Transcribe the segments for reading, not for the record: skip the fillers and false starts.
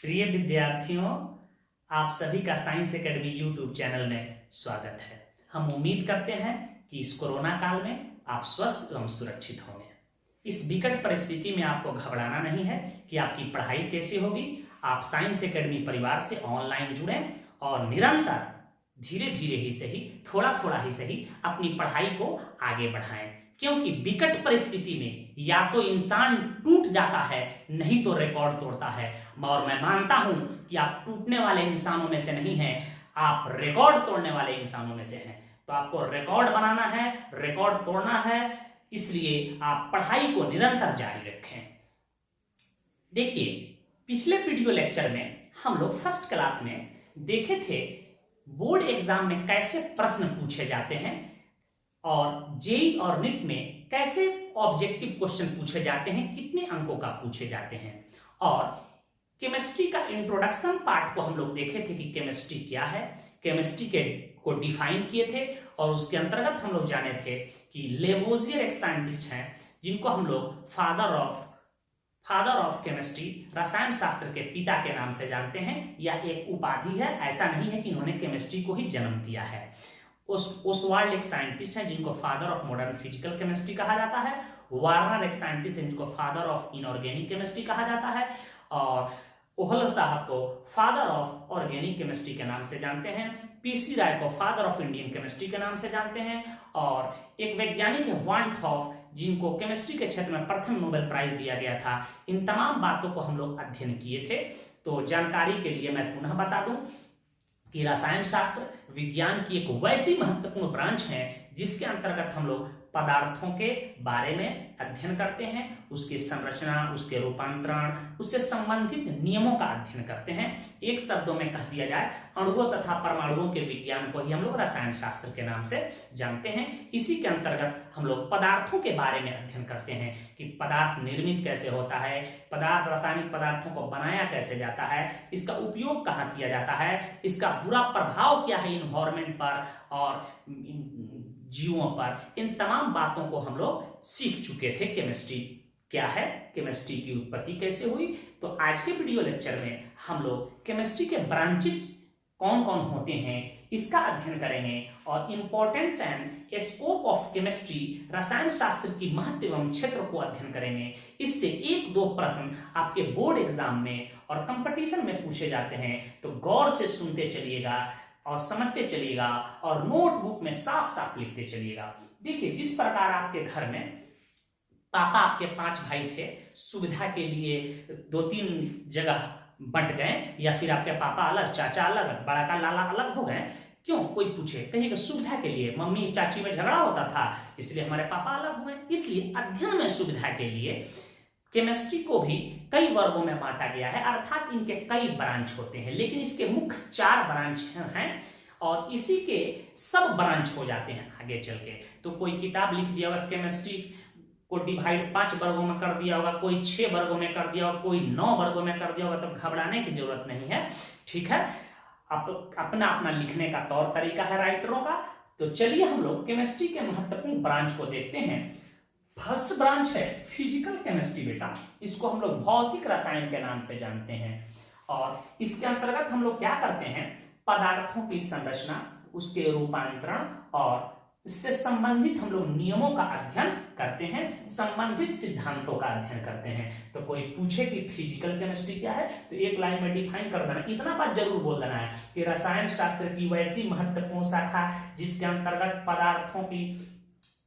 प्रिय विद्यार्थियों, आप सभी का साइंस एकेडमी यूट्यूब चैनल में स्वागत है। हम उम्मीद करते हैं कि इस कोरोना काल में आप स्वस्थ एवं सुरक्षित होंगे। इस विकट परिस्थिति में आपको घबराना नहीं है कि आपकी पढ़ाई कैसी होगी। आप साइंस एकेडमी परिवार से ऑनलाइन जुड़ें और निरंतर धीरे धीरे ही सही, थोड़ा थोड़ा ही सही अपनी पढ़ाई को आगे बढ़ाएं, क्योंकि विकट परिस्थिति में या तो इंसान टूट जाता है, नहीं तो रिकॉर्ड तोड़ता है। और मैं मानता हूं कि आप टूटने वाले इंसानों में से नहीं हैं, आप रिकॉर्ड तोड़ने वाले इंसानों में से हैं। तो आपको रिकॉर्ड बनाना है, रिकॉर्ड तोड़ना है, इसलिए आप पढ़ाई को निरंतर जारी रखें। देखिए, पिछले वीडियो लेक्चर में हम लोग फर्स्ट क्लास में देखे थे बोर्ड एग्जाम में कैसे प्रश्न पूछे जाते हैं और जेईई और नीट में कैसे ऑब्जेक्टिव क्वेश्चन पूछे जाते हैं, कितने अंकों का पूछे जाते हैं। और केमिस्ट्री का इंट्रोडक्शन पार्ट को हम लोग देखे थे कि केमिस्ट्री क्या है, केमिस्ट्री के को डिफाइन किए थे और उसके अंतर्गत हम लोग जाने थे कि लेवोजियर एक साइंटिस्ट हैं जिनको हम लोग फादर ऑफ केमिस्ट्री, रसायन शास्त्र के पिता के नाम से जानते हैं। यह एक उपाधि है, ऐसा नहीं है कि इन्होंने केमिस्ट्री को ही जन्म दिया है। ओसवाल्ड एक साइंटिस्ट है जिनको father of modern physical chemistry कहा जाता है। वार्नर एक साइंटिस्ट है जिनको फादर ऑफ इनऑर्गेनिक केमिस्ट्री कहा जाता है। और ओहलर साहब को फादर ऑफ ऑर्गेनिक केमिस्ट्री के नाम से जानते हैं। पीसी राय को फादर ऑफ इंडियन केमिस्ट्री के नाम से जानते हैं। और एक वैज्ञानिक है वान हॉफ, जिनको केमिस्ट्री के क्षेत्र में प्रथम नोबेल प्राइज दिया गया था। इन तमाम बातों को हम लोग अध्ययन किए थे। तो जानकारी के लिए मैं पुनः बता दूं कि रसायन शास्त्र विज्ञान की एक वैसी महत्वपूर्ण ब्रांच है जिसके अंतर्गत हम लोग पदार्थों के बारे में अध्ययन करते हैं, उसकी संरचना, उसके रूपांतरण, उससे संबंधित नियमों का अध्ययन करते हैं। एक शब्दों में कह दिया जाए, अणुओं तथा परमाणुओं के विज्ञान को ही हम लोग रसायन शास्त्र के नाम से जानते हैं। इसी के अंतर्गत हम लोग पदार्थों के बारे में अध्ययन करते हैं कि पदार्थ निर्मित कैसे होता है, पदार्थ रासायनिक पदार्थों को बनाया कैसे जाता है, इसका उपयोग कहाँ किया जाता है, इसका बुरा प्रभाव क्या है इन्वायरमेंट पर और जीवों पर। इन तमाम बातों को हम लोग सीख चुके थे। केमिस्ट्री क्या है, केमिस्ट्री की उत्पत्ति कैसे हुई। तो आज के वीडियो लेक्चर में हम लोग केमिस्ट्री के ब्रांचेज कौन कौन होते हैं इसका अध्ययन करेंगे और importance and scope of chemistry, रसायन शास्त्र की महत्व एवं क्षेत्र को अध्ययन करेंगे। इससे एक दो प्रश्न आपके बोर्ड एग्जाम में और कंपटीशन में पूछे जाते हैं, तो गौर से सुनते चलिएगा और समझते चलिएगा और नोटबुक में साफ साफ लिखते चलिएगा। देखिए, जिस प्रकार आपके घर में पापा आपके 5 भाई थे, सुविधा के लिए 2-3 जगह बंट गए, या फिर आपके पापा अलग, चाचा अलग, बड़ा का लाला अलग हो गए। क्यों? कोई पूछे, कहिएगा सुविधा के लिए, मम्मी चाची में झगड़ा होता था इसलिए हमारे पापा अलग हुए। इसलिए अध्ययन में सुविधा के लिए केमिस्ट्री को भी कई वर्गों में बांटा गया है, अर्थात इनके कई ब्रांच होते हैं, लेकिन इसके मुख्य 4 ब्रांच हैं और इसी के सब ब्रांच हो जाते हैं आगे चल के। तो कोई किताब लिख दिया होगा केमिस्ट्री को डिवाइड 5 वर्गों में कर दिया होगा, कोई 6 वर्गों में कर दिया होगा, कोई 9 वर्गों में कर दिया होगा, तो घबराने की जरूरत नहीं है। ठीक है, अपना अपना लिखने का तौर तरीका है राइटरों का। तो चलिए हम लोग केमिस्ट्री के महत्वपूर्ण ब्रांच को देखते हैं। फर्स्ट ब्रांच है फिजिकल केमिस्ट्री बेटा, इसको हम लोग भौतिक रसायन के नाम से जानते हैं। और इसके अंतर्गत हम लोग क्या करते हैं, पदार्थों की संरचना, उसके रूपांतरण और इससे संबंधित हम लोग नियमों का अध्ययन करते हैं, संबंधित सिद्धांतों का अध्ययन करते हैं। तो कोई पूछे कि फिजिकल केमिस्ट्री क्या है, तो एक लाइन में डिफाइन कर देना, इतना बात जरूर बोल देना है कि रसायन शास्त्र की वैसी महत्वपूर्ण शाखा जिसके अंतर्गत पदार्थों की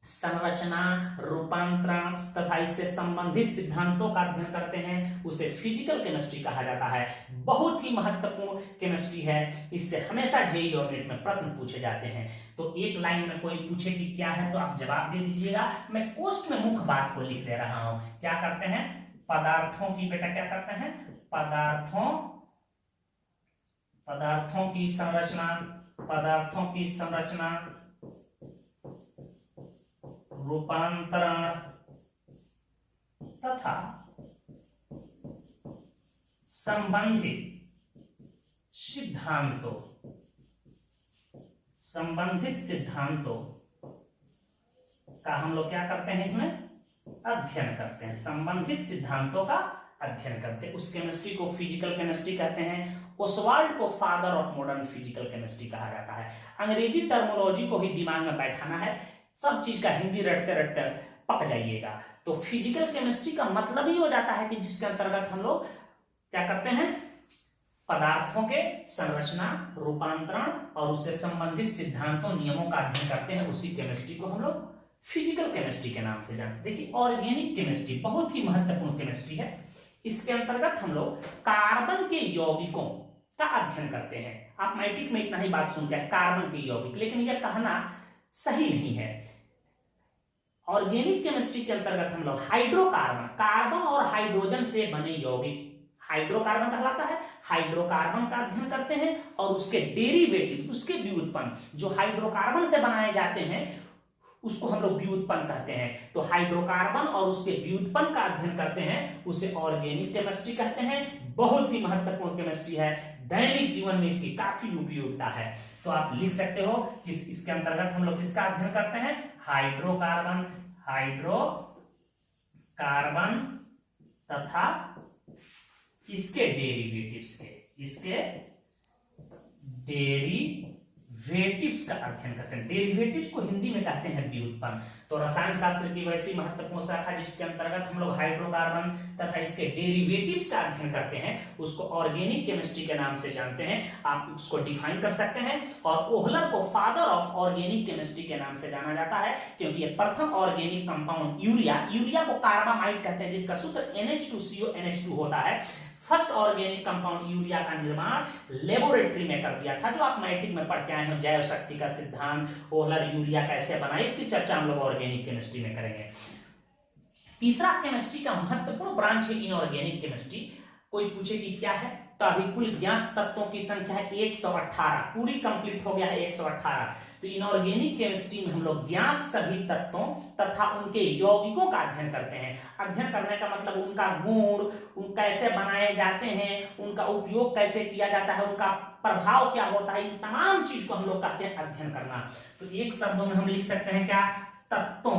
संरचना, रूपांतरण तथा इससे संबंधित सिद्धांतों का अध्ययन करते हैं, उसे फिजिकल केमिस्ट्री कहा जाता है। बहुत ही महत्वपूर्ण केमिस्ट्री है, इससे हमेशा जेईई और नीट में प्रश्न पूछे जाते हैं। तो एक लाइन में कोई पूछे कि क्या है तो आप जवाब दे दीजिएगा। मैं पोस्ट में मुख्य बात को लिख दे रहा हूं। क्या करते हैं, पदार्थों की, बेटा क्या करते हैं, पदार्थों की संरचना, पदार्थों की संरचना, रूपांतरण तथा संबंधित सिद्धांतों का हम लोग क्या करते हैं, इसमें अध्ययन करते हैं। संबंधित सिद्धांतों का अध्ययन करते हैं। उस केमिस्ट्री को फिजिकल केमिस्ट्री कहते हैं। ओसवाल्ड को father of modern physical chemistry कहा जाता है। अंग्रेजी टर्मिनोलॉजी को ही दिमाग में बैठाना है, सब चीज का हिंदी रटते रटते पक जाइएगा। तो फिजिकल केमिस्ट्री का मतलब ही हो जाता है कि जिसके अंतर्गत हम लोग क्या करते हैं, पदार्थों के संरचना, रूपांतरण और उससे संबंधित सिद्धांतों, नियमों का अध्ययन करते हैं। उसी केमिस्ट्री को हम लोग फिजिकल केमिस्ट्री के नाम से जानते हैं। देखिए ऑर्गेनिक केमिस्ट्री बहुत ही महत्वपूर्ण केमिस्ट्री है। इसके अंतर्गत हम लोग कार्बन के यौगिकों का अध्ययन करते हैं। आप मैट्रिक में इतना ही बात सुनते हैं, कार्बन के यौगिक, लेकिन यह कहना सही नहीं है। ऑर्गेनिक केमिस्ट्री के अंतर्गत हम लोग हाइड्रोकार्बन, कार्बन और हाइड्रोजन से बने यौगिक हाइड्रोकार्बन कहलाता है, हाइड्रोकार्बन का अध्ययन करते हैं और उसके डेरिवेटिव, उसके व्युत्पन्न जो हाइड्रोकार्बन से बनाए जाते हैं उसको हम लोग व्युत्पन्न कहते हैं। तो हाइड्रोकार्बन और उसके व्युत्पन्न का अध्ययन करते हैं, उसे ऑर्गेनिक केमिस्ट्री कहते हैं। बहुत ही महत्वपूर्ण केमिस्ट्री है, दैनिक जीवन में इसकी काफी उपयोगिता है। तो आप लिख सकते हो कि इसके अंतर्गत हम लोग किसका अध्ययन करते हैं, हाइड्रोकार्बन, हाइड्रोकार्बन तथा इसके डेरिवेटिव्स के, इसके डेरिवेटिव्स का अध्ययन करते हैं। डेरिवेटिव्स को हिंदी में कहते हैं व्युत्पन्न। तो रसायन शास्त्र की वैसी महत्वपूर्ण शाखा जिसके अंतर्गत हम लोग हाइड्रोकार्बन तथा इसके डेरिवेटिव्स का अध्ययन करते हैं, उसको ऑर्गेनिक केमिस्ट्री के नाम से जानते हैं। आप उसको डिफाइन कर सकते हैं। और ओहलर को फादर ऑफ ऑर्गेनिक केमिस्ट्री के नाम से जाना जाता है, क्योंकि ये प्रथम ऑर्गेनिक कंपाउंड यूरिया को कार्बामाइड कहते हैं, जिसका सूत्र NH2CO NH2 होता है। फर्स्ट ऑर्गेनिक कंपाउंड यूरिया का निर्माण लेबोरेटरी में कर दिया था, जो आप मैट्रिक में पढ़ के आए हैं, जैव शक्ति का सिद्धांत, ओहलर यूरिया कैसे बना, इसकी चर्चा हम लोग ऑर्गेनिक केमिस्ट्री में करेंगे। तीसरा केमिस्ट्री का महत्वपूर्ण ब्रांच है इनऑर्गेनिक केमिस्ट्री। कोई पूछे कि क्या है, तो अभी कुल ज्ञात तत्वों की संख्या है 118, पूरी कंप्लीट हो गया है 118। तो इनऑर्गेनिक केमिस्ट्री में हम लोग ज्ञात सभी तत्वों तथा उनके यौगिकों का अध्ययन करते हैं। अध्ययन करने का मतलब उनका गुण, उन कैसे बनाए जाते हैं, उनका उपयोग कैसे किया जाता है, उनका प्रभाव क्या होता है, इन तमाम चीज को हम लोग कहते हैं अध्ययन करना। तो एक शब्दों में हम लिख सकते हैं क्या, तत्वों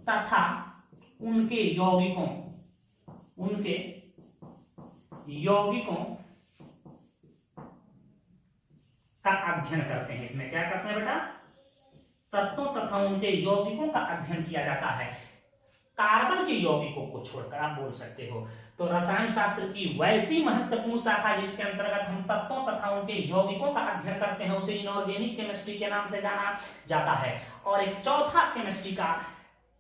तथा उनके यौगिकों, उनके यौगिकों का अध्ययन करते हैं। इसमें क्या करते हैं बेटा, तत्वों तथा उनके यौगिकों का अध्ययन किया जाता है। कार्बन के यौगिकों को छोड़कर आप बोल सकते हो। तो रसायन शास्त्र की वैसी महत्वपूर्ण शाखा जिसके अंतर्गत हम तत्वों तथा उनके यौगिकों का अध्ययन करते हैं, उसे इनऑर्गेनिक केमिस्ट्री के नाम से जाना जाता है। और एक चौथा केमिस्ट्री का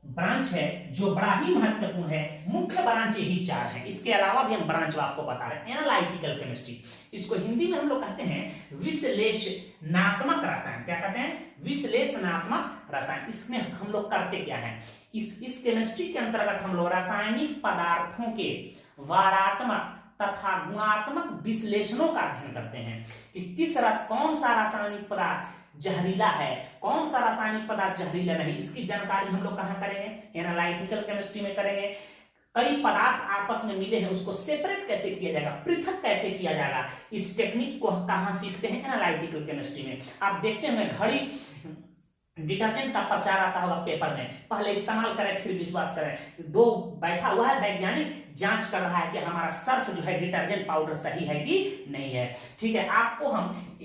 ब्रांच है जो बड़ा ही महत्वपूर्ण है। मुख्य ब्रांच यही 4 हैं, इसके अलावा भी हम ब्रांच आपको बता रहे हैं। एनालिटिकल केमिस्ट्री, इसको हिंदी में हम लोग कहते हैं विश्लेषणात्मक रसायन। क्या कहते हैं, विश्लेषणात्मक रसायन। इसमें हम लोग करते क्या है, इस केमिस्ट्री के अंतर्गत हम लोग रासायनिक पदार्थों के वारात्मक तथा गुणात्मक विश्लेषणों का अध्ययन करते हैं कि कौन सा रासायनिक पदार्थ जहरीला है, कौन सा रासायनिक पदार्थ जहरीला नहीं, इसकी जानकारी हम लोग कहां करेंगे, एनालिटिकल केमिस्ट्री में करेंगे। कई पदार्थ आपस में मिले हैं, उसको सेपरेट कैसे किया जाएगा, पृथक कैसे किया जाएगा, इस टेक्निक को कहां सीखते हैं, एनालिटिकल केमिस्ट्री में। आप देखते हैं घड़ी डिटर्जेंट का प्रचार आता होगा पेपर में, पहले इस्तेमाल करें फिर विश्वास करें। दो बैठा हुआ है वैज्ञानिक, जांच कर रहा है कि हमारा सर्फ जो है डिटर्जेंट पाउडर सही है कि नहीं है। ठीक है, आपको हम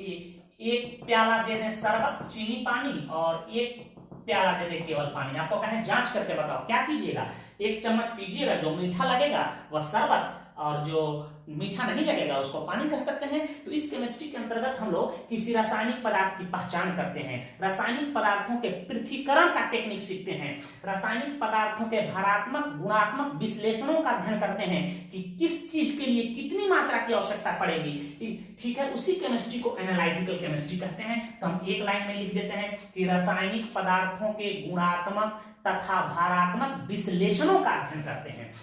एक प्याला दे दें शरबत चीनी पानी और एक प्याला दे दें केवल पानी, आपको कहें जांच करके बताओ, क्या कीजिएगा, एक चम्मच पीजिएगा, जो मीठा लगेगा वह शरबत और जो मीठा नहीं लगेगा उसको पानी कह सकते हैं। तो इस केमिस्ट्री के अंतर्गत हम लोग किसी रासायनिक पदार्थ की पहचान करते हैं, रासायनिक पदार्थों के पृथक्करण का टेक्निक सीखते हैं, रासायनिक पदार्थों के भारात्मक गुणात्मक विश्लेषणों का अध्ययन करते हैं कि किस चीज के लिए कितनी मात्रा की आवश्यकता पड़ेगी। ठीक है, उसी केमिस्ट्री को एनालिटिकल केमिस्ट्री कहते हैं। तो हम एक लाइन में लिख देते हैं कि रासायनिक पदार्थों के गुणात्मक तथा भारात्मक विश्लेषणों का अध्ययन करते हैं।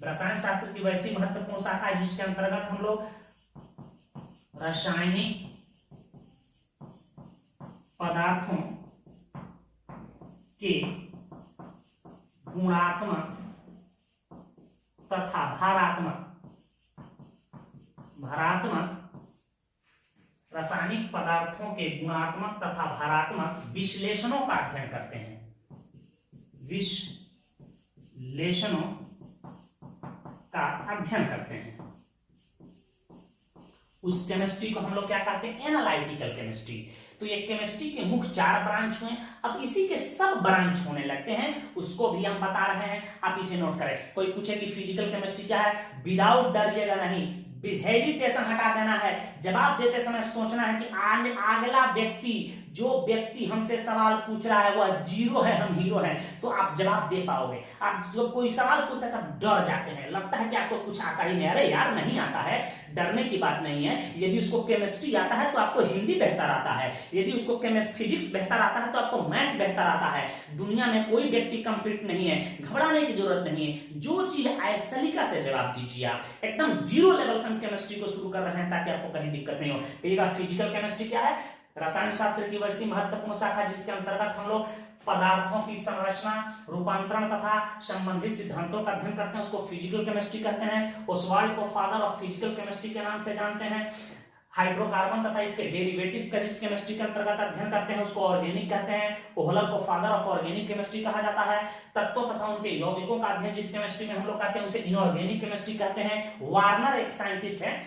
रसायन शास्त्र की वैसी महत्वपूर्ण शाखा है जिसके अंतर्गत हम लोग रासायनिक पदार्थों के गुणात्मक तथा भारात्मक रासायनिक पदार्थों के गुणात्मक तथा भारात्मक विश्लेषणों का अध्ययन करते हैं, विश्लेषणों अध्ययन करते हैं, उस केमिस्ट्री को हम लोग क्या कहते हैं, एनालिटिकल केमिस्ट्री। तो ये केमिस्ट्री के मुख्य 4 ब्रांच हुए, अब इसी के सब ब्रांच होने लगते हैं, उसको भी हम बता रहे हैं, आप इसे नोट करें। कोई पूछे कि फिजिकल केमिस्ट्री क्या है, विदाउट डरिएगा नहीं, हेजिटेशन हटा देना है, जवाब देते समय सोचना है कि अगला व्यक्ति, जो व्यक्ति हमसे सवाल पूछ रहा है वह जीरो है, हम हीरो हैं, तो आप जवाब दे पाओगे। आप जब कोई सवाल पूछता है तब डर जाते हैं, लगता है कि आपको कुछ आता ही नहीं, अरे यार नहीं आता है, डरने की बात नहीं है। यदि उसको केमिस्ट्री आता है तो आपको हिंदी बेहतर आता है, यदि उसको फिजिक्स बेहतर आता है तो आपको मैथ बेहतर आता है। दुनिया में कोई व्यक्ति कंप्लीट नहीं है, घबराने की जरूरत नहीं है, जो चीज आए सलीका से जवाब दीजिए। आप एकदम जीरो लेवल से केमिस्ट्री को शुरू कर रहे हैं ताकि आपको कहीं दिक्कत नहीं हो। फिजिकल केमिस्ट्री क्या है, रसायन शास्त्र की वैसी महत्वपूर्ण शाखा जिसके अंतर्गत हम लोग पदार्थों की संरचना, रूपांतरण तथा संबंधित सिद्धांतों का अध्ययन करते हैं, उसको फिजिकल केमिस्ट्री कहते हैं। ओसवाल्ड को फादर ऑफ फिजिकल केमिस्ट्री के नाम से जानते हैं। हाइड्रोकार्बन तथा इसके डेरिवेटिव्स का जिस केमिस्ट्री के अंतर्गत अध्ययन करते हैं उसको ऑर्गेनिक कहते हैं। ओहलर को फादर ऑफ ऑर्गेनिक केमिस्ट्री कहा जाता है। तत्वों तथा उनके यौगिकों का अध्ययन जिस केमिस्ट्री में हम लोग करते हैं उसे इनऑर्गेनिक केमिस्ट्री कहते हैं। वार्नर एक साइंटिस्ट है,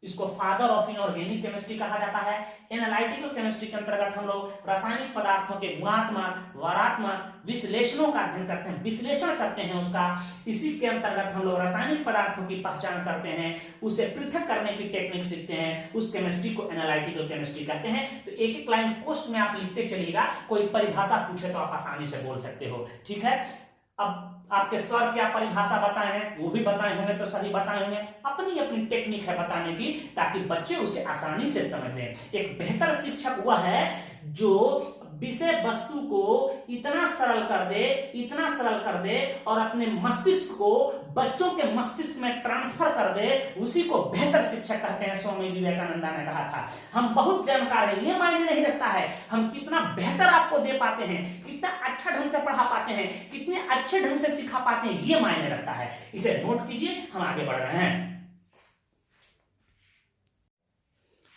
इसको फादर ऑफ इनऑर्गेनिक केमिस्ट्री कहा जाता है। एनालिटिकल केमिस्ट्री के अंतर्गत हम लोग रासायनिक पदार्थों के गुणात्मक, वारात्मक विश्लेषणों का अध्ययन करते हैं, विश्लेषण करते हैं उसका। इसी के अंतर्गत हम लोग रासायनिक पदार्थों की पहचान करते हैं, उसे पृथक करने की टेक्निक सीखते हैं, उस केमिस्ट्री को एनालिटिकल केमिस्ट्री कहते हैं। तो एक एक लाइन पोस्ट में आप लिखते चलिएगा, कोई परिभाषा पूछे तो आप आसानी से बोल सकते हो, ठीक है। अब आपके सर क्या परिभाषा बताए हैं, वो भी बताए होंगे तो सही बताए होंगे, अपनी अपनी टेक्निक है बताने की ताकि बच्चे उसे आसानी से समझ लें। एक बेहतर शिक्षक वह है जो विषय वस्तु को इतना सरल कर दे, इतना सरल कर दे और अपने मस्तिष्क को बच्चों के मस्तिष्क में ट्रांसफर कर दे, उसी को बेहतर शिक्षक कहते हैं। स्वामी विवेकानंद ने कहा था, हम बहुत जानकार हैं ये मायने नहीं रखता है हम कितना बेहतर आपको दे पाते हैं, कितना अच्छा ढंग से पढ़ा पाते हैं, कितने अच्छे ढंग से सिखा पाते हैं, ये मायने रखता है। इसे नोट कीजिए, हम आगे बढ़ रहे हैं।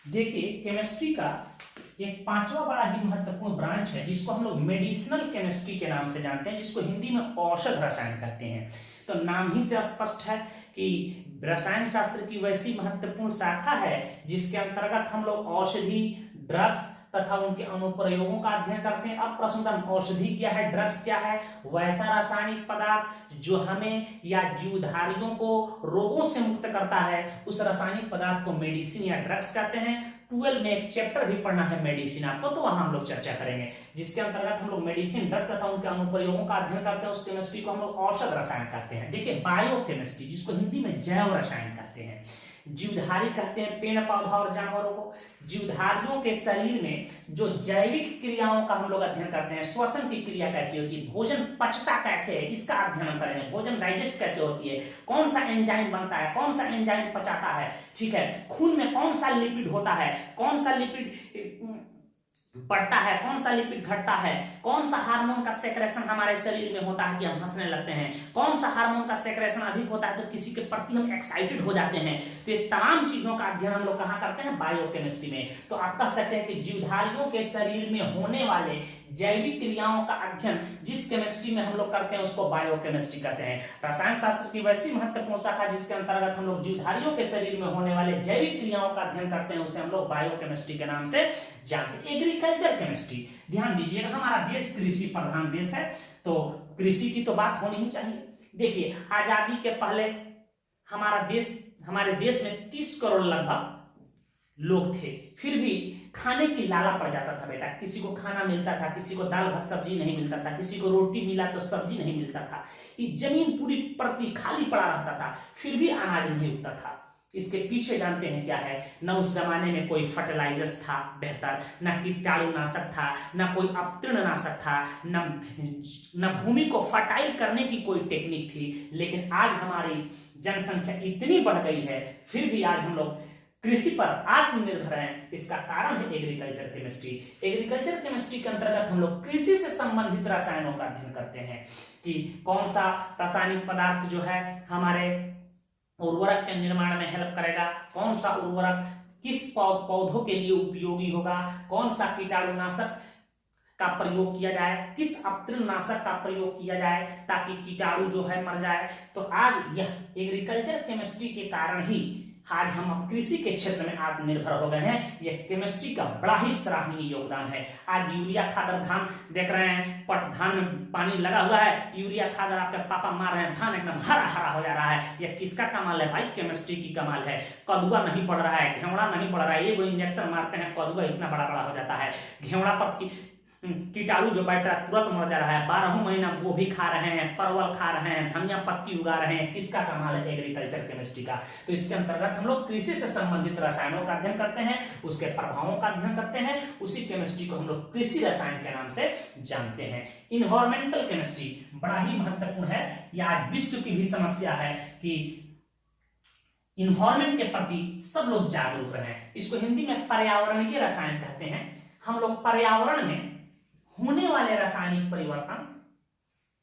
देखिए केमिस्ट्री का एक 5वां बड़ा ही महत्वपूर्ण ब्रांच है जिसको हम लोग मेडिसिनल केमिस्ट्री के नाम से जानते हैं, जिसको हिंदी में औषध रसायन कहते हैं। तो नाम ही से स्पष्ट है कि रसायन शास्त्र की वैसी महत्वपूर्ण शाखा है जिसके अंतर्गत हम लोग औषधि, ड्रग्स तथा उनके अनुप्रयोगों का अध्ययन करते हैं। अब प्रश्न, औषधि क्या है, ड्रग्स क्या है? वैसा रासायनिक पदार्थ जो हमें या जीवधारियों को रोगों से मुक्त करता है, उस रासायनिक पदार्थ को मेडिसिन या ड्रग्स कहते हैं। 12 में एक चैप्टर भी पढ़ना है मेडिसिन आपको, तो वहां हम लोग चर्चा करेंगे, जिसके अंतर्गत हम लोग मेडिसिन, ड्रग्स तथा उनके अनुप्रयोगों का अध्ययन करते हैं। उस केमिस्ट्री को हम लोग औषध रसायन कहते हैं। देखिए बायोकेमिस्ट्री, जिसको हिंदी में जैव रसायन कहते हैं। जीवधारी कहते हैं पेड़ पौधा और जानवरों को। जीवधारियों के शरीर में जो जैविक क्रियाओं का हम लोग अध्ययन करते हैं, श्वसन की क्रिया कैसी होती है, भोजन पचता कैसे है, इसका अध्ययन हम करेंगे। भोजन डाइजेस्ट कैसे होती है, कौन सा एंजाइम बनता है, कौन सा एंजाइम पचाता है, ठीक है। खून में कौन सा लिपिड होता है, कौन सा लिपिड बढ़ता है, कौन सा लिपिड घटता है, कौन सा हार्मोन का सेक्रेशन हमारे शरीर में होता है कि हम हंसने लगते हैं, कौन सा हार्मोन का सेक्रेशन अधिक होता है तो किसी के प्रति हम एक्साइटेड हो जाते हैं। तो ये तमाम चीजों का अध्ययन हम लोग कहाँ करते हैं, बायोकेमिस्ट्री में। तो आप कह सकते हैं कि जीवधारियों के शरीर में होने वाले जैविक क्रियाओं का अध्ययन जिस केमिस्ट्री में हम लोग करते हैं उसको बायोकेमिस्ट्री कहते हैं। रसायन शास्त्र की वैसी महत्वपूर्ण शाखा जिसके अंतर्गत हम लोग जीवधारियों के शरीर में होने वाले जैविक क्रियाओं का अध्ययन करते हैं उसे हम लोग बायोकेमिस्ट्री के नाम से जानते हैं। एग्रीकल्चर केमिस्ट्री, ध्यान दीजिएगा, हमारा देश कृषि प्रधान देश है तो कृषि की तो बात होनी ही चाहिए। देखिए आजादी के पहले हमारे देश में 30 करोड़ लगभग लोग थे, फिर भी खाने की लाला पड़ जाता था बेटा। किसी को खाना मिलता था, किसी को दाल भात सब्जी नहीं मिलता था, किसी को रोटी मिला तो सब्जी नहीं मिलता था। ये जमीन पूरी परती खाली पड़ा रहता था, फिर भी अनाज नहीं उगता था। इसके पीछे जानते हैं क्या है, न उस जमाने में कोई फर्टिलाइजर्स था बेहतर, न कीटाणुनाशक था, न कोई अपतृणनाशक था, न भूमि को फर्टाइल करने की कोई टेक्निक थी। लेकिन आज हमारी जनसंख्या इतनी बढ़ गई है, फिर भी आज हम लोग कृषि पर आत्मनिर्भर हैं। इसका कारण है एग्रीकल्चर केमिस्ट्री। एग्रीकल्चर केमिस्ट्री के अंतर्गत हम लोग कृषि से संबंधित रसायनों का अध्ययन करते हैं कि कौन सा रासायनिक पदार्थ जो है हमारे उर्वरक के निर्माण में हेल्प करेगा, कौन सा उर्वरक किस पौधों के लिए उपयोगी होगा, कौन सा कीटाणुनाशक का प्रयोग किया जाए, किस अवतृणनाशक का प्रयोग किया जाए ताकि कीटाणु जो है मर जाए। तो आज यह एग्रीकल्चर केमिस्ट्री के कारण ही आज हम अब कृषि के क्षेत्र में आत्मनिर्भर हो गए हैं। यह केमिस्ट्री का बड़ा ही सराहनीय योगदान है। आज यूरिया खाद, धान देख रहे हैं, धान में पानी लगा हुआ है, यूरिया खाद आपके पापा मार रहे हैं, धान एकदम हरा हरा हो जा रहा है। यह किसका कमाल है भाई? केमिस्ट्री की कमाल है। कदुआ नहीं पड़ रहा है, घेवड़ा नहीं पड़ रहा है, ये वो इंजेक्शन मारते हैं, कदुआ इतना बड़ा बड़ा हो जाता है। घेवड़ा पर कीटाणु जो बैठ रहा है तुरंत मर जा रहा है। 12 महीना गोभी खा रहे हैं, परवल खा रहे हैं, धनिया पत्ती उगा रहे हैं। किसका कमाल है? एग्रीकल्चर केमिस्ट्री का। तो इसके अंतर्गत हम लोग कृषि से संबंधित रसायनों का अध्ययन करते हैं, उसके प्रभावों का अध्ययन करते हैं। उसी केमिस्ट्री को हम लोग कृषि रसायन के नाम से जानते हैं। इन्वायरमेंटल केमिस्ट्री बड़ा ही महत्वपूर्ण है। यह आज विश्व की भी समस्या है कि इन्वायरमेंट के प्रति सब लोग जागरूक रहे। इसको हिंदी में पर्यावरणीय रसायन कहते हैं। हम लोग पर्यावरण में होने वाले रासायनिक परिवर्तन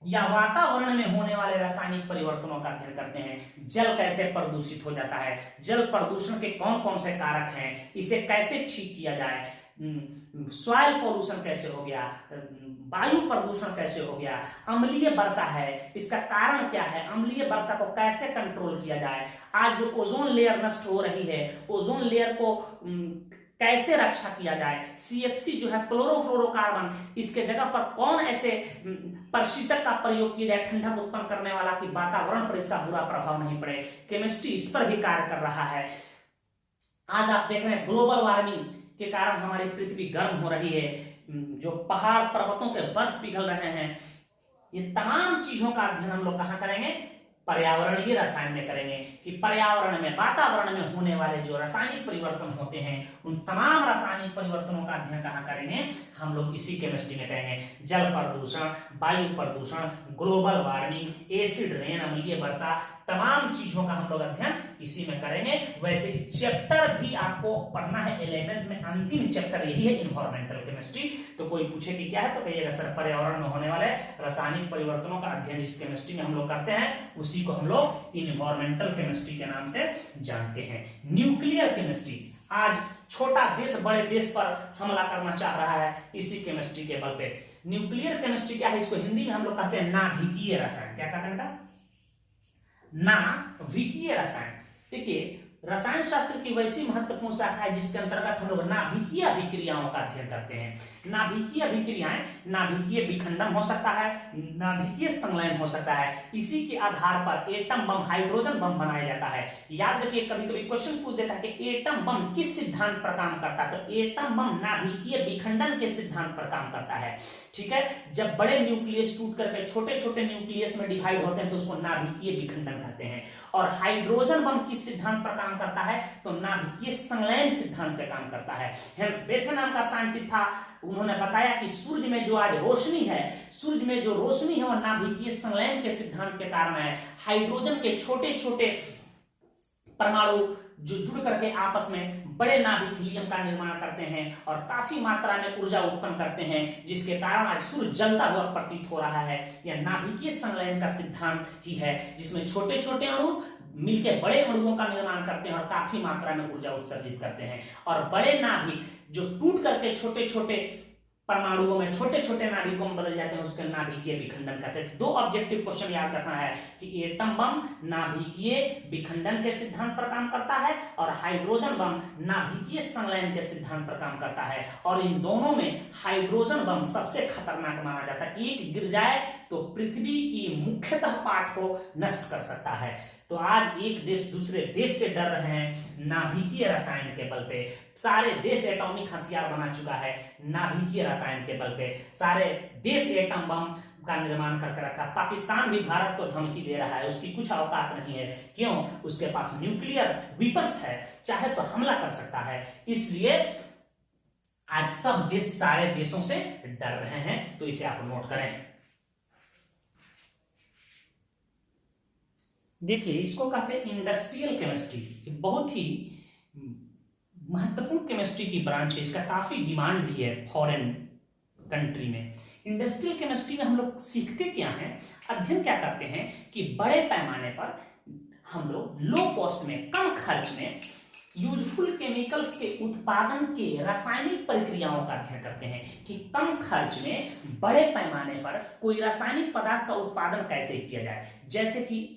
या वातावरण में होने वाले रासायनिक परिवर्तनों का अध्ययन करते हैं। जल कैसे प्रदूषित हो जाता है, जल प्रदूषण के कौन कौन से कारक हैं, इसे कैसे ठीक किया जाए, सॉइल पोल्यूशन कैसे हो गया, वायु प्रदूषण कैसे हो गया, अम्लीय वर्षा है, इसका कारण क्या है, अम्लीय वर्षा को कैसे कंट्रोल किया जाए। आज जो ओजोन लेयर नष्ट हो रही है, ओजोन लेयर को कैसे रक्षा किया जाए। CFC जो है क्लोरोफ्लोरोकार्बन, इसके जगह पर कौन ऐसे प्रशीतक का प्रयोग किया जाए ठंडक उत्पन्न करने वाला कि वातावरण पर इसका बुरा प्रभाव नहीं पड़े। केमिस्ट्री इस पर भी कार्य कर रहा है। आज आप देख रहे हैं ग्लोबल वार्मिंग के कारण हमारी पृथ्वी गर्म हो रही है, जो पहाड़ पर्वतों के बर्फ पिघल रहे हैं। ये तमाम चीजों का अध्ययन हम लोग कहां करेंगे? पर्यावरणीय रसायन में करेंगे कि पर्यावरण में, वातावरण में होने वाले जो रासायनिक परिवर्तन होते हैं, उन तमाम रासायनिक परिवर्तनों का अध्ययन कहां करेंगे? हम लोग इसी केमिस्ट्री में करेंगे। जल प्रदूषण, वायु प्रदूषण, ग्लोबल वार्मिंग, एसिड रेन, अम्लीय वर्षा, तमाम चीजों का हम लोग अध्ययन इसी में करेंगे। वैसे चैप्टर भी आपको पढ़ना है 11th में, अंतिम चैप्टर यही है इन्वायरमेंटल केमिस्ट्री। तो कोई पूछे कि क्या है तो कहिएगा सर पर्यावरण में होने वाले रासायनिक परिवर्तनों का अध्ययन जिस केमिस्ट्री में हम लोग करते हैं उसी को हम लोग इन्वायरमेंटल केमिस्ट्री के नाम से जानते हैं। न्यूक्लियर केमिस्ट्री, आज छोटा देश बड़े देश पर हमला करना चाह रहा है इसी केमिस्ट्री के बल पे। न्यूक्लियर केमिस्ट्री क्या है? इसको हिंदी में हम लोग कहते हैं नाभिकीय रसायन। क्या कहते हैं बेटा? नाभिकीय रसायन। देखिए रसायन शास्त्र की वैसी महत्वपूर्ण शाखा है जिसके अंतर्गत हम लोग नाभिकीय अभिक्रियाओं का अध्ययन करते हैं। नाभिकीय अभिक्रियाएं, नाभिकीय विखंडन हो सकता है, नाभिकीय संलयन हो सकता है। इसी के आधार पर एटम बम, हाइड्रोजन बम बनाया जाता है। याद रखिए कभी कभी क्वेश्चन पूछ देता है कि एटम बम किस सिद्धांत पर काम करता है, तो एटम बम नाभिकीय विखंडन के सिद्धांत पर काम करता है। ठीक है, जब बड़े न्यूक्लियस टूट करके छोटे छोटे न्यूक्लियस में डिवाइड होते हैं तो उसको नाभिकीय विखंडन कहते हैं। और हाइड्रोजन बम किस सिद्धांत पर काम करता है? तो नाभिकीय संलयन सिद्धांत पे काम करता है। हेंस बेथे नाम का साइंटिस्ट था, उन्होंने बताया कि सूर्य में जो आज रोशनी है, सूर्य में जो रोशनी है वह नाभिकीय संलयन के सिद्धांत के कारण है। हाइड्रोजन के छोटे छोटे परमाणु जो जुड़ करके आपस में बड़े नाभिक हीलियम का निर्माण करते हैं और काफी मात्रा में ऊर्जा उत्पन्न करते हैं, जिसके कारण आज सूर्य जलता हुआ प्रतीत हो रहा है। यह नाभिकीय संलयन का सिद्धांत ही है, जिसमें छोटे छोटे अणु मिलकर बड़े अणुओं का निर्माण करते हैं और काफी मात्रा में ऊर्जा उत्सर्जित करते हैं। और बड़े नाभिक जो टूट करके छोटे छोटे परमाणुओं में, छोटे छोटे नाभिकों में बदल जाते हैं, उसके नाभिकीय विखंडन कहते हैं। दो ऑब्जेक्टिव क्वेश्चन याद रखना है कि एटम बम नाभिकीय विखंडन के सिद्धांत पर काम करता है और हाइड्रोजन बम नाभिकीय संलयन के सिद्धांत पर काम करता है। और इन दोनों में हाइड्रोजन बम सबसे खतरनाक माना जाता है। एक गिर जाए तो पृथ्वी की मुख्यतः पार्ट को नष्ट कर सकता है। तो आज एक देश दूसरे देश से डर रहे हैं नाभिकीय रसायन के बल पे। सारे देश एटॉमिक हथियार बना चुका है नाभिकीय रसायन के बल पे। सारे देश एटम बम का निर्माण करके रखा। पाकिस्तान भी भारत को धमकी दे रहा है, उसकी कुछ औकात नहीं है। क्यों? उसके पास न्यूक्लियर वेपन्स है, चाहे तो हमला कर सकता है। इसलिए आज सब देश सारे देशों से डर रहे हैं। तो इसे आप नोट करें। देखिए इसको कहते हैं इंडस्ट्रियल केमिस्ट्री। बहुत ही महत्वपूर्ण केमिस्ट्री की ब्रांच है, इसका काफी डिमांड भी है फॉरेन कंट्री में। इंडस्ट्रियल केमिस्ट्री में हम लोग सीखते क्या हैं, अध्ययन क्या करते हैं कि बड़े पैमाने पर हम लोग लो कॉस्ट में, कम खर्च में यूजफुल केमिकल्स के उत्पादन के रासायनिक प्रक्रियाओं का अध्ययन करते हैं कि कम खर्च में बड़े पैमाने पर कोई रासायनिक पदार्थ का उत्पादन कैसे किया जाए। जैसे कि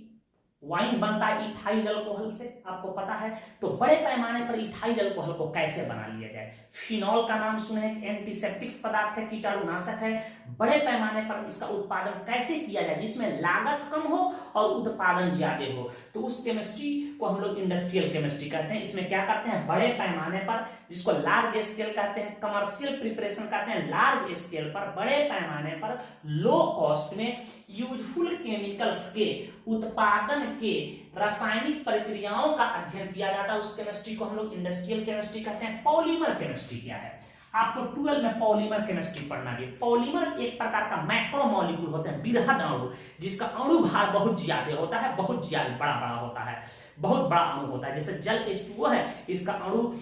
वाइन बनता है इथाइल अल्कोहल से, आपको पता है, तो बड़े पैमाने पर इथाइल अल्कोहल को कैसे बना लिया जाए। फिनॉल का नाम सुने, एंटीसेप्टिक्स पदार्थ है, कीटाणुनाशक है, बड़े पैमाने पर इसका उत्पादन कैसे किया जाए जिसमें लागत कम हो और उत्पादन ज्यादा हो। तो उस केमिस्ट्री को हम लोग इंडस्ट्रियल केमिस्ट्री कहते हैं। इसमें क्या करते हैं, बड़े पैमाने पर, जिसको लार्ज स्केल कहते हैं, कमर्शियल प्रिपरेशन कहते हैं, लार्ज स्केल पर, बड़े पैमाने पर, लो कॉस्ट में यूजफुल केमिकल्स के उत्पादन के रासायनिक प्रक्रियाओं का अध्ययन किया जाता है। उस केमिस्ट्री को हम लोग इंडस्ट्रियल केमिस्ट्री कहते हैं। पॉलीमर केमिस्ट्री क्या है, आपको 12 में पॉलीमर केमिस्ट्री पढ़ना है। पॉलीमर एक प्रकार का मैक्रोमोलिक्यूल होता है, बृहद अणु, जिसका अणु भार बहुत ज्यादा होता है, बहुत ज्यादा बड़ा बड़ा होता है, बहुत बड़ा अणु होता है। जैसे जल H2O है, इसका अणु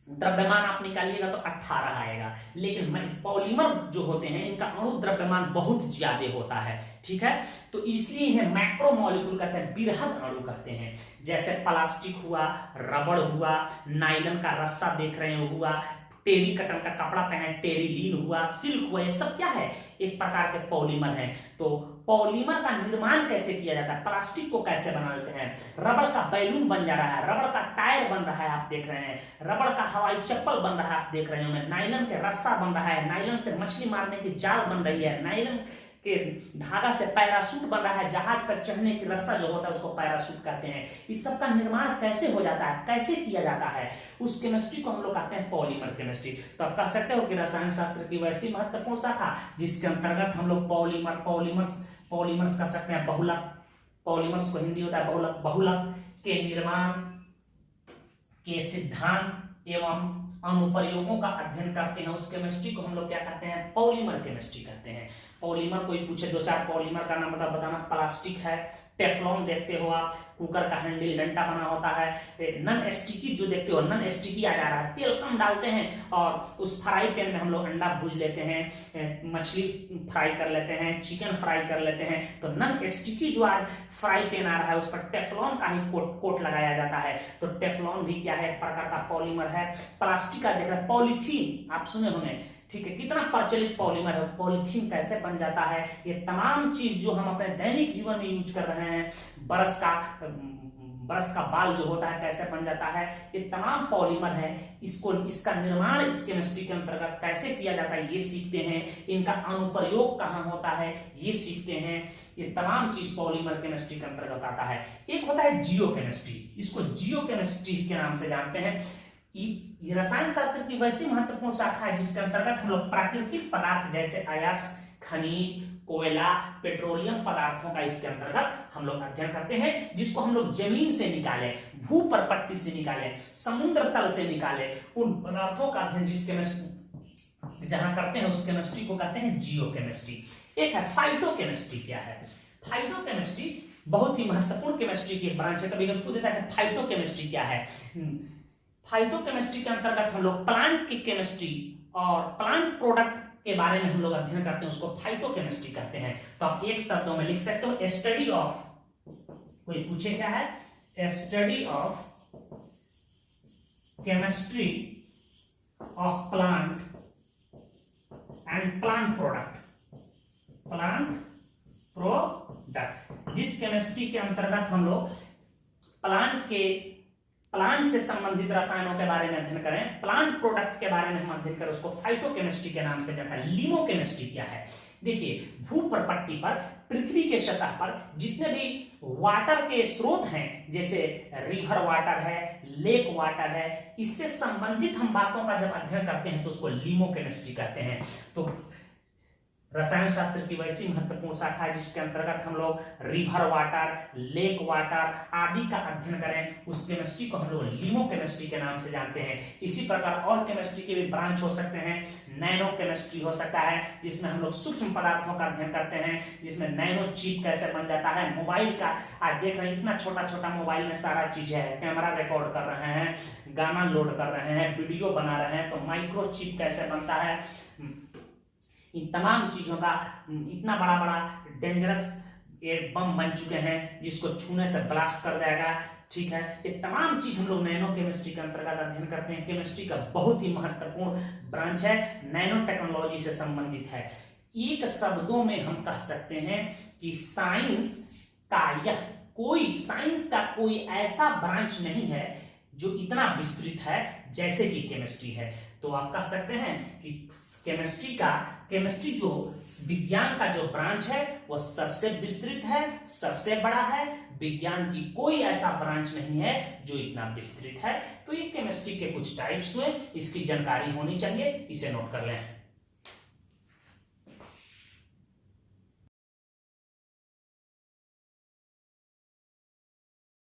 द्रव्यमान आप निकालिएगा तो 18 आएगा, लेकिन पॉलीमर जो होते हैं इनका अणु द्रव्यमान बहुत ज्यादा होता है, ठीक है। तो इसलिए इन्हें मैक्रोमोलिक्यूल कहते हैं, बृहद अणु कहते हैं। जैसे प्लास्टिक हुआ, रबड़ हुआ, नायलॉन का रस्सा देख रहे हो हुआ, टेरी कटन का कपड़ा पहने टेरिलीन हुआ, सिल्क हुआ, ये सब क्या है, एक प्रकार के पॉलीमर हैं। तो पॉलीमर का निर्माण कैसे किया जाता है, प्लास्टिक को कैसे बना लेते हैं, रबड़ का बैलून बन जा रहा है, रबड़ का टायर बन रहा है, आप देख रहे हैं, रबड़ का हवाई चप्पल बन रहा है, आप देख रहे होंगे, नायलॉन के रस्सा बन रहा है, नायलॉन से मछली मारने की जाल बन रही है, नायलॉन के धागा से पैराशूट बन रहा है, जहाज पर चढ़ने की रस्सा जो होता है उसको पैराशूट कहते हैं। इस सब का निर्माण कैसे हो जाता है, कैसे किया जाता है, उस केमिस्ट्री को हम लोग कहते हैं पॉलीमर केमिस्ट्री। तो आप कह सकते हो कि रसायन शास्त्र की वैसी महत्वपूर्ण शाखा जिसके अंतर्गत हम लोग पॉलीमर्स कह सकते हैं, बहुलक, पॉलीमर्स को हिंदी होता है बहुलक, बहुलक के निर्माण के सिद्धांत एवं अनुप्रयोगों का अध्ययन करते हैं। उस केमिस्ट्री को हम लोग क्या कहते हैं, पॉलीमर केमिस्ट्री कहते हैं। पॉलीमर कोई पूछे दो चार पॉलीमर का नाम बताना, प्लास्टिक है, टेफ्लॉन देखते हो आप, कुकर का हैंडल डंडा बना होता है, नन स्टिकी जो देखते हो, नन स्टिकी आ जा रहा है, तेल कम डालते हैं और उस फ्राई पैन में हम लोग अंडा भूज लेते हैं, मछली फ्राई कर लेते हैं, चिकन फ्राई कर लेते हैं। तो नन स्टिकी जो आज फ्राई पैन आ रहा है उस पर टेफ्लॉन का ही कोट लगाया जाता है। तो टेफ्लॉन भी क्या है, एक प्रकार का पॉलीमर है। प्लास्टिक का देख रहे हैं, पॉलीथीन आप सुने होंगे, ठीक है, कितना प्रचलित पॉलीमर है। पॉलीथीन कैसे बन जाता है, ये तमाम चीज जो हम अपने दैनिक जीवन में यूज कर रहे हैं, ब्रश का बाल जो होता है कैसे बन जाता है, ये तमाम पॉलीमर है। इसका निर्माण इस केमिस्ट्री के अंतर्गत कैसे किया जाता है ये सीखते हैं, इनका अनुप्रयोग कहाँ होता है ये सीखते हैं। ये तमाम चीज पॉलीमर केमिस्ट्री के अंतर्गत आता है। एक होता है जियो केमिस्ट्री, इसको जियो केमिस्ट्री के नाम से जानते हैं। ये रसायन शास्त्र की वैसी महत्वपूर्ण शाखा है जिसके अंतर्गत हम लोग प्राकृतिक पदार्थ जैसे अयस्क, खनिज, कोयला, पेट्रोलियम पदार्थों का इसके अंतर्गत हम लोग अध्ययन करते हैं, जिसको हम लोग जमीन से निकाले, भूपरपट्टी से निकाले, समुद्र तल से निकाले, उन पदार्थों का अध्ययन जिस केमिस्ट्री जहां करते हैं उस केमिस्ट्री को कहते हैं जियो केमिस्ट्री। एक है फाइटो केमिस्ट्री। क्या है फाइटो केमिस्ट्री? बहुत ही महत्वपूर्ण केमिस्ट्री की एक ब्रांच है। कभी कभी पूछ देता है फाइटो केमिस्ट्री क्या है। फाइटोकेमिस्ट्री के अंतर्गत हम लोग प्लांट की केमिस्ट्री और प्लांट प्रोडक्ट के बारे में हम लोग अध्ययन करते हैं, उसको फाइटोकेमिस्ट्री कहते हैं। तो आप एक शब्दों में लिख सकते हो, स्टडी ऑफ, कोई पूछे क्या है, study of chemistry of plant and plant product, जिस केमिस्ट्री के अंतर्गत हम लोग प्लांट से संबंधित रसायनों के बारे में अध्ययन करें, प्लांट प्रोडक्ट के बारे में हम अध्ययन करें, उसको फाइटोकेमिस्ट्री के नाम से जाता है। लीमोकेमिस्ट्री क्या है? देखिए, भूपरपट्टी पर, पृथ्वी के सतह पर जितने भी वाटर के स्रोत हैं, जैसे रिवर वाटर है, लेक वाटर है, इससे संबंधित हम बातों का जब अध्ययन करते हैं तो उसको लीमोकेमिस्ट्री कहते हैं। तो रसायन शास्त्र की वैसी महत्वपूर्ण शाखा है जिसके अंतर्गत हम लोग रिवर वाटर, लेक वाटर आदि का अध्ययन करें, उस केमिस्ट्री को हम लोग लीमो केमिस्ट्री के नाम से जानते हैं। इसी प्रकार और केमिस्ट्री के भी ब्रांच हो सकते हैं। नैनो केमिस्ट्री हो सकता है जिसमें हम लोग सूक्ष्म पदार्थों का अध्ययन करते हैं, जिसमें नैनो चिप कैसे बन जाता है। मोबाइल का आज देख रहे हैं, इतना छोटा छोटा मोबाइल में सारा चीज है, कैमरा रिकॉर्ड कर रहे हैं, गाना लोड कर रहे हैं, वीडियो बना रहे हैं, तो माइक्रो चिप कैसे बनता है। इन तमाम चीजों का इतना बड़ा बड़ा डेंजरस बम बन चुके हैं जिसको छूने से ब्लास्ट कर देगा, ठीक है, ये तमाम चीज हम लोग नैनो केमिस्ट्री के अंतर्गत अध्ययन करते हैं। केमिस्ट्री का बहुत ही महत्वपूर्ण ब्रांच है, नैनो टेक्नोलॉजी से संबंधित है। एक शब्दों में हम कह सकते हैं कि साइंस का कोई ऐसा ब्रांच नहीं है जो इतना विस्तृत है जैसे कि केमिस्ट्री है। तो आप कह सकते हैं कि केमिस्ट्री जो विज्ञान का जो ब्रांच है वो सबसे विस्तृत है, सबसे बड़ा है। विज्ञान की कोई ऐसा ब्रांच नहीं है जो इतना विस्तृत है। तो ये केमिस्ट्री के कुछ टाइप्स हुए, इसकी जानकारी होनी चाहिए, इसे नोट कर लें।